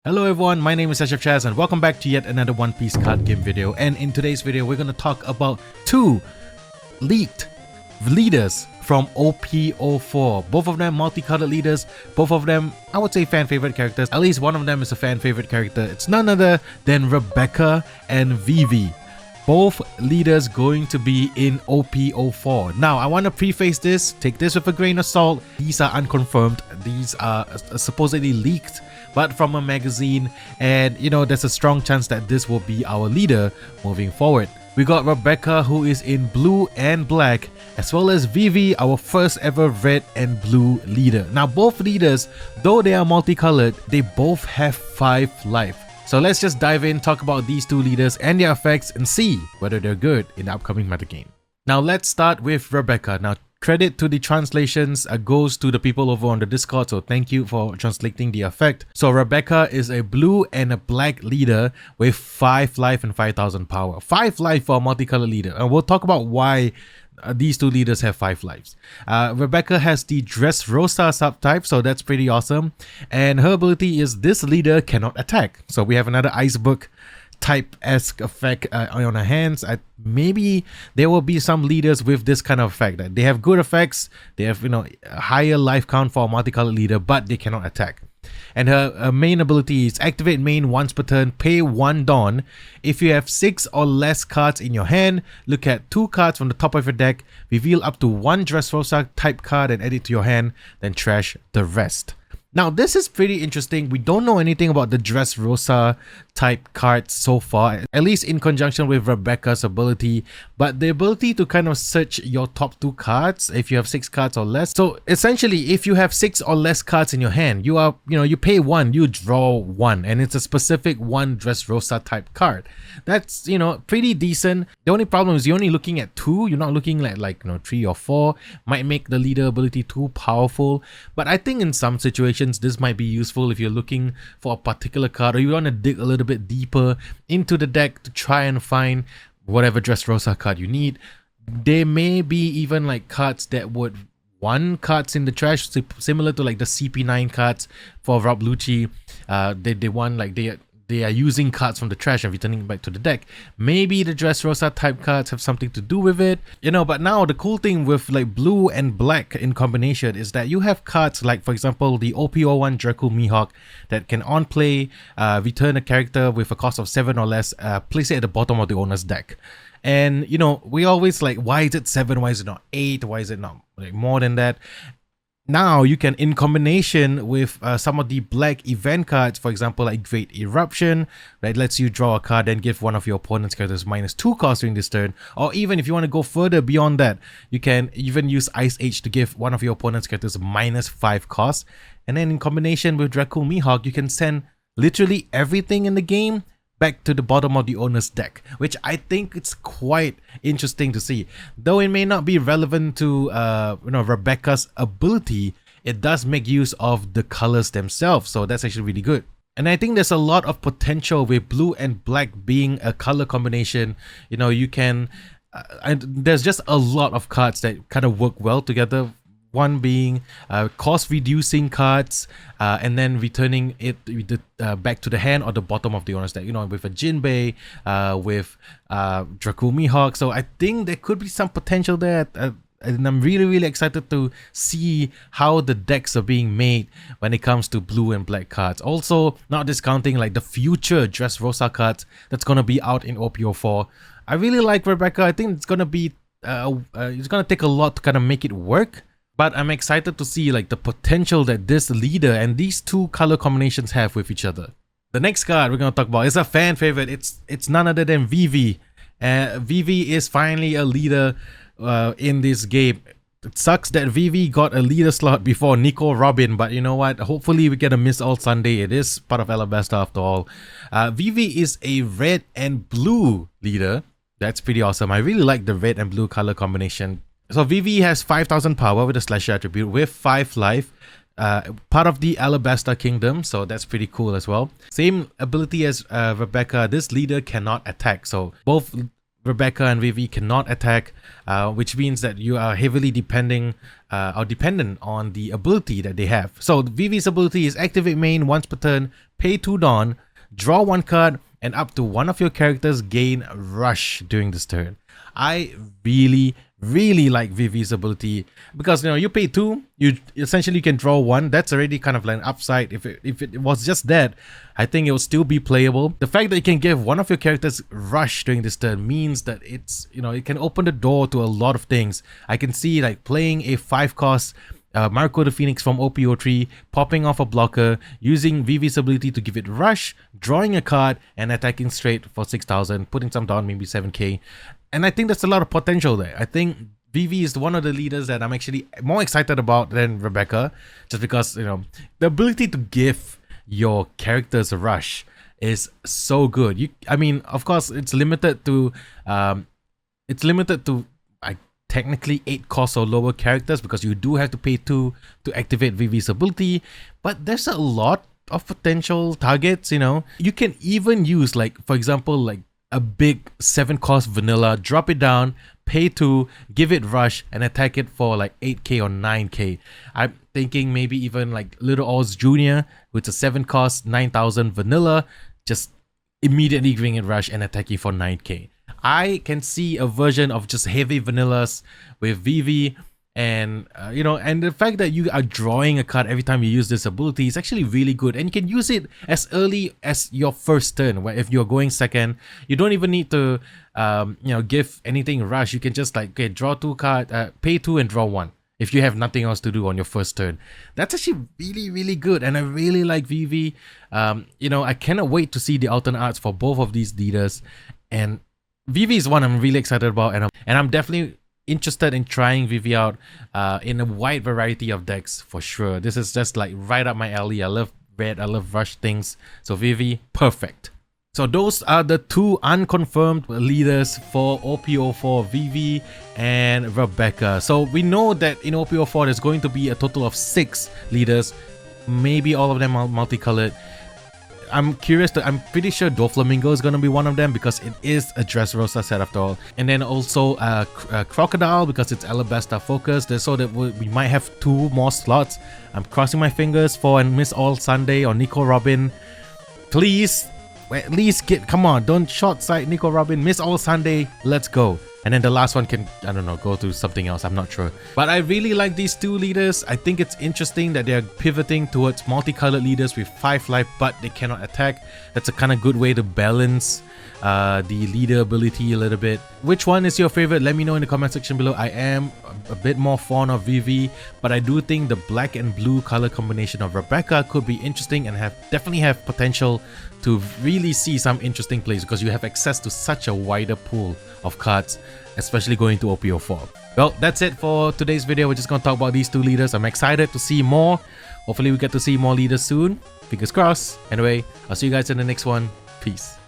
Hello everyone, my name is Asyrafchazz and welcome back to yet another One Piece card game video. And in today's video, we're going to talk about two leaked leaders from OP-04. Both of them multicolored leaders, both of them, I would say, fan favorite characters. At least one of them is a fan favorite character. It's none other than Rebecca and Vivi. Both leaders going to be in OP-04. Now, I want to preface this, take this with a grain of salt. These are unconfirmed. These are supposedly leaked, but from a magazine, and you know, there's a strong chance that this will be our leader moving forward. We got Rebecca, who is in blue and black, as well as Vivi, our first ever red and blue leader. Now, both leaders, though they are multicolored, they both have 5 life. So let's just dive in, talk about these two leaders and their effects and see whether they're good in the upcoming metagame. Now let's start with Rebecca. Now credit to the translations goes to the people over on the Discord, so thank you for translating the effect. So Rebecca is a blue and a black leader with 5 life and 5000 power. 5 life for a multicolored leader, and we'll talk about why these two leaders have 5 lives. Rebecca has the Dressrosa subtype, so that's pretty awesome. And her ability is this leader cannot attack. So we have another Icebook type-esque effect on her hands. Maybe there will be some leaders with this kind of effect. That they have good effects, they have, you know, a higher life count for a multicolored leader, but they cannot attack. And her main ability is activate main once per turn, pay 1 Dawn. If you have 6 or less cards in your hand, look at 2 cards from the top of your deck, reveal up to 1 Dressrosa type card and add it to your hand, then trash the rest. Now this is pretty interesting. We don't know anything about the Dressrosa type cards so far, at least in conjunction with Rebecca's ability, but the ability to kind of search your top 2 cards if you have 6 cards or less. So essentially, if you have 6 or less cards in your hand, you pay 1, you draw 1, and it's a specific 1 Dressrosa type card. That's, you know, pretty decent. The only problem is you're only looking at 2, you're not looking at like 3 or 4. Might make the leader ability too powerful, but I think in some situations this might be useful if you're looking for a particular card, or you want to dig a little bit deeper into the deck to try and find whatever Dressrosa card you need. There may be even like cards that would want cards in the trash, similar to like the CP9 cards for Rob Lucci. They want, like, they are using cards from the trash and returning it back to the deck. Maybe the Dressrosa type cards have something to do with it, you know. But now the cool thing with like blue and black in combination is that you have cards like, for example, the OP-01 Dracul Mihawk that can on play return a character with a cost of 7 or less, place it at the bottom of the owner's deck. And you know, we always like, why is it 7, why is it not 8, why is it not like more than that? Now you can, in combination with some of the black event cards, for example like Great Eruption, that lets you draw a card and give one of your opponent's characters -2 cost during this turn. Or even if you want to go further beyond that, you can even use Ice Age to give one of your opponent's characters -5 cost. And then in combination with Dracul Mihawk, you can send literally everything in the game back to the bottom of the owner's deck, which I think it's quite interesting to see. Though it may not be relevant to Rebecca's ability, it does make use of the colors themselves, so that's actually really good. And I think there's a lot of potential with blue and black being a color combination. You know, you can and there's just a lot of cards that kind of work well together. One being cost reducing cards, and then returning it back to the hand or the bottom of the owner's deck, you know, with a Jinbei, with Dracul Mihawk. So I think there could be some potential there, and I'm really excited to see how the decks are being made when it comes to blue and black cards. Also, not discounting like the future Dressrosa cards that's gonna be out in OP-04. I really like Rebecca. I think it's gonna be it's gonna take a lot to kind of make it work. But I'm excited to see like the potential that this leader and these two color combinations have with each other. The next card we're going to talk about is a fan favorite. It's none other than Vivi. Vivi is finally a leader in this game. It sucks that Vivi got a leader slot before Nico Robin, but you know what? Hopefully we get a Miss All Sunday. It is part of Alabasta after all. Vivi is a red and blue leader. That's pretty awesome. I really like the red and blue color combination. So Vivi has 5000 power with a slasher attribute with 5 life, part of the Alabasta Kingdom, so that's pretty cool as well. Same ability as Rebecca, this leader cannot attack, so both Rebecca and Vivi cannot attack, which means that you are heavily dependent on the ability that they have. So Vivi's ability is activate main once per turn, pay 2 Dawn, draw 1 card, and up to one of your characters gain Rush during this turn. I really like Vivi's ability because, you know, you pay 2, you essentially can draw 1. That's already kind of like an upside. If it was just that, I think it will still be playable. The fact that you can give one of your characters Rush during this turn means that it's, you know, it can open the door to a lot of things. I can see like playing a 5-cost Marco the Phoenix from OP-03, popping off a blocker, using Vivi's ability to give it Rush, drawing a card, and attacking straight for 6,000, putting some down, maybe 7k. And I think there's a lot of potential there. I think Vivi is one of the leaders that I'm actually more excited about than Rebecca, just because, you know, the ability to give your characters a Rush is so good. I mean, of course, it's limited to technically 8 cost or lower characters, because you do have to pay 2 to activate Vivi's ability, but there's a lot of potential targets, you know. You can even use, like, for example, like a big 7-cost vanilla, drop it down, pay 2, give it Rush, and attack it for like 8k or 9k. I'm thinking maybe even like Little Oz Jr. with a 7-cost 9,000 vanilla, just immediately giving it Rush and attacking for 9k. I can see a version of just heavy vanillas with Vivi, and you know, and the fact that you are drawing a card every time you use this ability is actually really good, and you can use it as early as your first turn. Where if you're going second, you don't even need to you know, give anything Rush. You can just like, okay, draw 2 cards, pay 2 and draw 1 if you have nothing else to do on your first turn. That's actually really good, and I really like Vivi. You know, I cannot wait to see the alternate arts for both of these leaders, and Vivi is one I'm really excited about, and I'm definitely interested in trying Vivi out in a wide variety of decks for sure. This is just like right up my alley. I love red, I love Rush things, so Vivi, perfect. So those are the 2 unconfirmed leaders for OP-04, Vivi and Rebecca. So we know that in OP-04 there's going to be a total of 6 leaders, maybe all of them are multicolored. I'm pretty sure Doflamingo is going to be one of them, because it is a Dressrosa set after all. And then also Crocodile, because it's Alabasta focused, so that we might have 2 more slots. I'm crossing my fingers for Miss All Sunday or Nico Robin. Please, at least come on, don't short sight Nico Robin. Miss All Sunday, let's go. And then the last one can, I don't know, go to something else, I'm not sure. But I really like these 2 leaders. I think it's interesting that they're pivoting towards multicolored leaders with 5 life, but they cannot attack. That's a kind of good way to balance the leader ability a little bit. Which one is your favorite? Let me know in the comment section below. I am a bit more fond of Vivi, but I do think the black and blue color combination of Rebecca could be interesting and definitely have potential to really see some interesting plays, because you have access to such a wider pool of cards, especially going to OP-04. Well, that's it for today's video. We're just going to talk about these 2 leaders. I'm excited to see more. Hopefully we get to see more leaders soon. Fingers crossed. Anyway, I'll see you guys in the next one. Peace.